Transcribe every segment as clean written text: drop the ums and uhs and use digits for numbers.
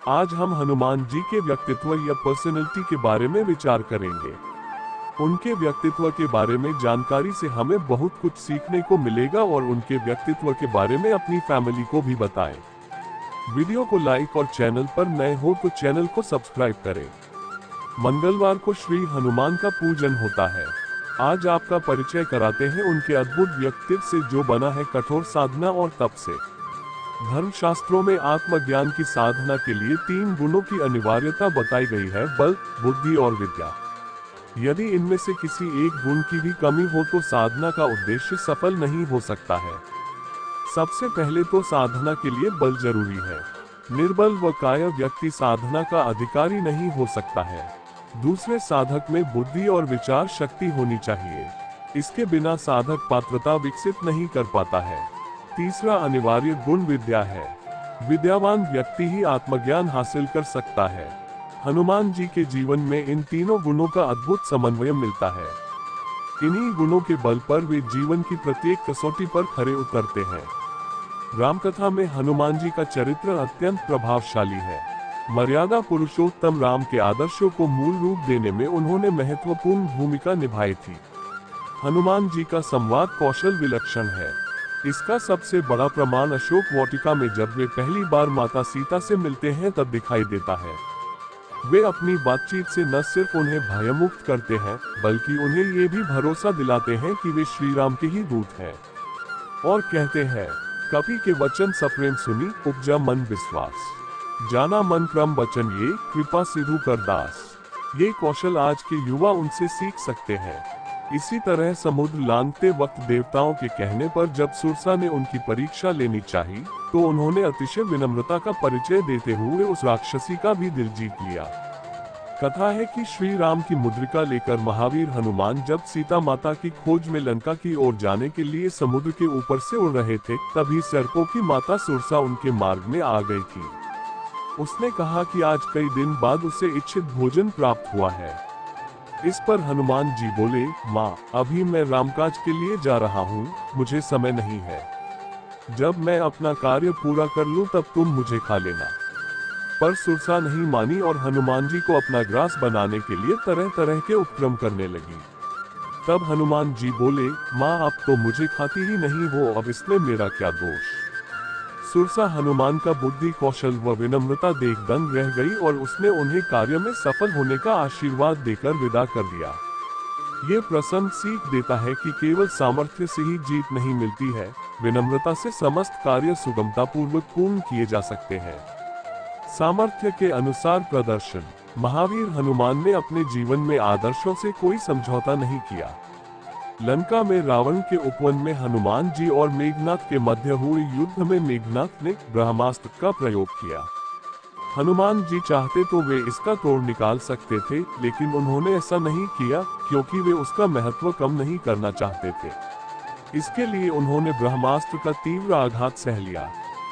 आज हम हनुमान जी के व्यक्तित्व या पर्सनैलिटी के बारे में विचार करेंगे। उनके व्यक्तित्व के बारे में जानकारी से हमें बहुत कुछ सीखने को मिलेगा और उनके व्यक्तित्व के बारे में अपनी फैमिली को भी बताएं। वीडियो को लाइक और चैनल पर नए हो तो चैनल को सब्सक्राइब करें। मंगलवार को श्री हनुमान का पूजन होता है। आज आपका परिचय कराते हैं उनके अद्भुत व्यक्तित्व से जो बना है कठोर साधना और तप से। धर्मशास्त्रों में आत्मज्ञान की साधना के लिए 3 गुणों की अनिवार्यता बताई गई है: बल, बुद्धि और विद्या। यदि इनमें से किसी एक गुण की भी कमी हो तो साधना का उद्देश्य सफल नहीं हो सकता है। सबसे पहले तो साधना के लिए बल जरूरी है। निर्बल व कायर व्यक्ति साधना का अधिकारी नहीं हो सकता है। दूसरे, साधक में बुद्धि और विचार शक्ति होनी चाहिए। इसके बिना साधक पात्रता विकसित नहीं कर पाता है। तीसरा अनिवार्य गुण विद्या है। विद्यावान व्यक्ति ही आत्मज्ञान हासिल कर सकता है। हनुमान जी के जीवन में इन तीनों गुणों का अद्भुत समन्वय मिलता है। इन्हीं गुणों के बल पर वे जीवन की प्रत्येक कसौटी पर खरे उतरते हैं। रामकथा में हनुमान जी का चरित्र अत्यंत प्रभावशाली है। मर्यादा पुरुषोत्तम राम के आदर्शों को मूल रूप देने में उन्होंने महत्वपूर्ण भूमिका निभाई थी। हनुमान जी का संवाद कौशल विलक्षण है। इसका सबसे बड़ा प्रमाण अशोक वाटिका में जब वे पहली बार माता सीता से मिलते हैं तब दिखाई देता है। वे अपनी बातचीत से न सिर्फ उन्हें भयमुक्त करते हैं बल्कि उन्हें ये भी भरोसा दिलाते हैं कि वे श्री राम के ही दूत हैं। और कहते हैं, कपि के वचन सप्रेम सुनी, उपजा मन विश्वास। जाना मन क्रम वचन ये, कृपा सिधु कर दास। ये कौशल आज के युवा उनसे सीख सकते हैं। इसी तरह समुद्र लांघते वक्त देवताओं के कहने पर जब सुरसा ने उनकी परीक्षा लेनी चाहिए तो उन्होंने अतिशय विनम्रता का परिचय देते हुए उस राक्षसी का भी दिल जीत लिया। कथा है कि श्री राम की मुद्रिका लेकर महावीर हनुमान जब सीता माता की खोज में लंका की ओर जाने के लिए समुद्र के ऊपर से उड़ रहे थे, तभी सर्पों की माता सुरसा उनके मार्ग में आ गई थी। उसने कहा कि आज कई दिन बाद उसे इच्छित भोजन प्राप्त हुआ है। इस पर हनुमान जी बोले, माँ, अभी मैं रामकाज के लिए जा रहा हूँ, मुझे समय नहीं है। जब मैं अपना कार्य पूरा कर लूँ तब तुम मुझे खा लेना। पर सुरसा नहीं मानी और हनुमान जी को अपना ग्रास बनाने के लिए तरह तरह के उपक्रम करने लगी। तब हनुमान जी बोले, माँ, अब तो मुझे खाती ही नहीं हो, अब इसमें मेरा क्या दोष। सुरसा हनुमान का बुद्धि कौशल व विनम्रता देख दंग रह गई और उसने उन्हें कार्य में सफल होने का आशीर्वाद देकर विदा कर दिया। ये प्रसंग सीख देता है कि केवल सामर्थ्य से ही जीत नहीं मिलती है, विनम्रता से समस्त कार्य सुगमता पूर्वक पूर्ण किए जा सकते हैं। सामर्थ्य के अनुसार प्रदर्शन। महावीर हनुमान ने अपने जीवन में आदर्शों से कोई समझौता नहीं किया। लंका में रावण के उपवन में हनुमान जी और मेघनाथ के मध्य हुए युद्ध में मेघनाथ ने ब्रह्मास्त्र का प्रयोग किया। हनुमान जी चाहते तो वे इसका तोड़ निकाल सकते थे, लेकिन उन्होंने ऐसा नहीं किया क्योंकि वे उसका महत्व कम नहीं करना चाहते थे। इसके लिए उन्होंने ब्रह्मास्त्र का तीव्र आघात सह लिया।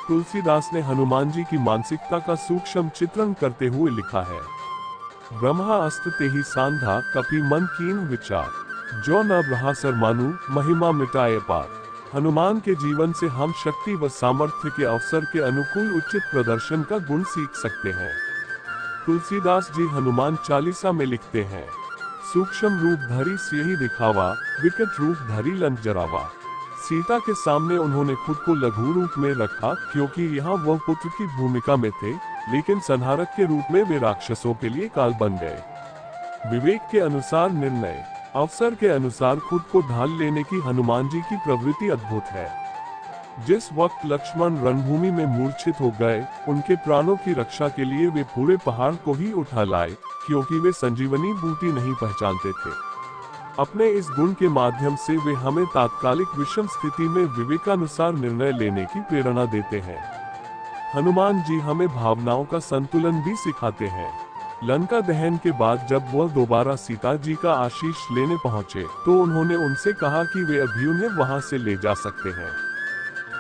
तुलसीदास ने हनुमान जी की मानसिकता का सूक्ष्म चित्रण करते हुए लिखा है, ब्रह्मा अस्त्र तेहि सांधा, कपि मन कीन विचार। जो न ब्रहासर मानु, महिमा मिटाए पार। हनुमान के जीवन से हम शक्ति व सामर्थ्य के अवसर के अनुकूल उचित प्रदर्शन का गुण सीख सकते हैं। तुलसीदास जी हनुमान चालीसा में लिखते हैं, सूक्ष्म रूप धरी सियहि दिखावा, विकट रूप धरी लंक जरावा। सीता के सामने उन्होंने खुद को लघु रूप में रखा क्योंकि यहाँ वह पुत्र की भूमिका में थे, लेकिन संहारक के रूप में वे राक्षसों के लिए काल बन गए। विवेक के अनुसार निर्णय, अवसर के अनुसार खुद को ढाल लेने की हनुमान जी की प्रवृत्ति अद्भुत है। जिस वक्त लक्ष्मण रणभूमि में मूर्छित हो गए, उनके प्राणों की रक्षा के लिए वे पूरे पहाड़ को ही उठा लाए क्योंकि वे संजीवनी बूटी नहीं पहचानते थे। अपने इस गुण के माध्यम से वे हमें तात्कालिक विषम स्थिति में विवेकानुसार निर्णय लेने की प्रेरणा देते हैं। हनुमान जी हमें भावनाओं का संतुलन भी सिखाते हैं। लंका दहन के बाद जब वह दोबारा सीता जी का आशीष लेने पहुंचे तो उन्होंने उनसे कहा कि वे अभी उन्हें वहां से ले जा सकते हैं,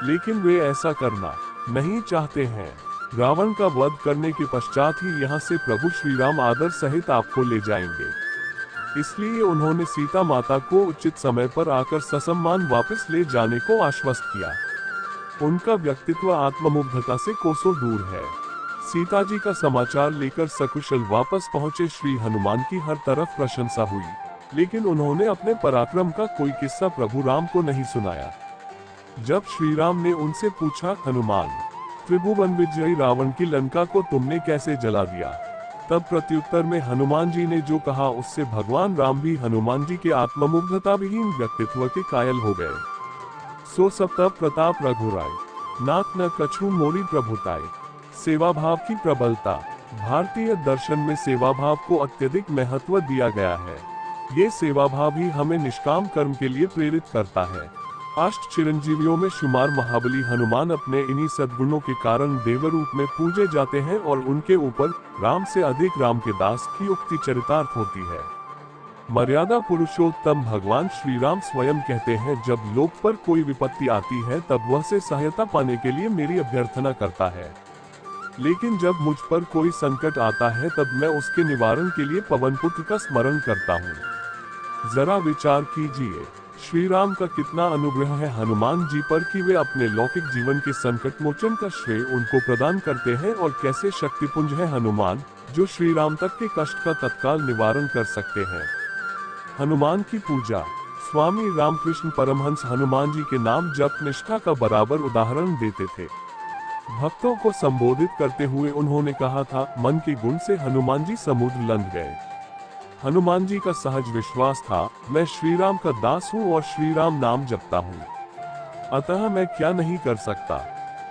लेकिन वे ऐसा करना नहीं चाहते हैं। रावण का वध करने के पश्चात ही यहाँ से प्रभु श्री राम आदर सहित आपको ले जाएंगे। इसलिए उन्होंने सीता माता को उचित समय पर आकर ससम्मान वापस ले जाने को आश्वस्त किया। उनका व्यक्तित्व आत्ममुग्धता से कोसों दूर है। सीता जी का समाचार लेकर सकुशल वापस पहुंचे श्री हनुमान की हर तरफ प्रशंसा हुई, लेकिन उन्होंने अपने पराक्रम का कोई किस्सा प्रभु राम को नहीं सुनाया। जब श्री राम ने उनसे पूछा, हनुमान, त्रिभुवन विजयी रावण की लंका को तुमने कैसे जला दिया? तब प्रत्युत्तर में हनुमान जी ने जो कहा उससे भगवान राम भी हनुमान जी के आत्ममुग्धता विहीन व्यक्तित्व के कायल हो गए। सो सब तब प्रताप रघुराय, नाथ न कछु मोरी प्रभुताय। सेवा भाव की प्रबलता। भारतीय दर्शन में सेवा भाव को अत्यधिक महत्व दिया गया है। ये सेवा भाव ही हमें निष्काम कर्म के लिए प्रेरित करता है। अष्ट चिरंजीवियों में शुमार महाबली हनुमान अपने इन्हीं सद्गुणों के कारण देव रूप में पूजे जाते हैं और उनके ऊपर राम से अधिक राम के दास की उक्ति चरितार्थ होती है। मर्यादा पुरुषोत्तम भगवान श्री राम स्वयं कहते हैं, जब लोक पर कोई विपत्ति आती है तब वह से सहायता पाने के लिए मेरी अभ्यर्थना करता है, लेकिन जब मुझ पर कोई संकट आता है तब मैं उसके निवारण के लिए पवन पुत्र का स्मरण करता हूँ। जरा विचार कीजिए, श्री राम का कितना अनुग्रह है हनुमान जी पर कि वे अपने लौकिक जीवन के संकट मोचन का श्रेय उनको प्रदान करते हैं, और कैसे शक्तिपुंज है हनुमान जो श्री राम तक के कष्ट का तत्काल निवारण कर सकते हैं। हनुमान की पूजा। स्वामी रामकृष्ण परमहंस हनुमान जी के नाम जप निष्ठा का बराबर उदाहरण देते थे। भक्तों को संबोधित करते हुए उन्होंने कहा था, मन के गुण से हनुमान जी समुद्र लंघ गए। हनुमान जी का सहज विश्वास था, मैं श्री राम का दास हूँ और श्री राम नाम जपता हूँ, अतः मैं क्या नहीं कर सकता।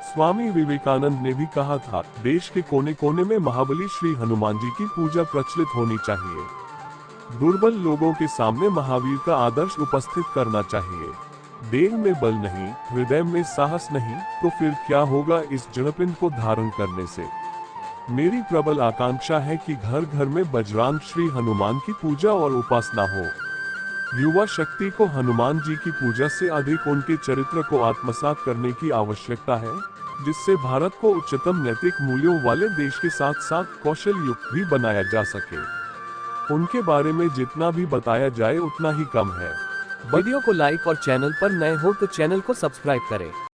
स्वामी विवेकानंद ने भी कहा था, देश के कोने कोने में महाबली श्री हनुमान जी की पूजा प्रचलित होनी चाहिए। दुर्बल लोगों के सामने महावीर का आदर्श उपस्थित करना चाहिए। देह में बल नहीं, हृदय में साहस नहीं, तो फिर क्या होगा इस जड़पिंड को धारण करने से। मेरी प्रबल आकांक्षा है कि घर घर में बजरंग श्री हनुमान की पूजा और उपासना हो। युवा शक्ति को हनुमान जी की पूजा से अधिक उनके चरित्र को आत्मसात करने की आवश्यकता है, जिससे भारत को उच्चतम नैतिक मूल्यों वाले देश के साथ साथ कौशल युक्त भी बनाया जा सके। उनके बारे में जितना भी बताया जाए उतना ही कम है। वीडियो को लाइक और चैनल पर नए हो तो चैनल को सब्सक्राइब करें।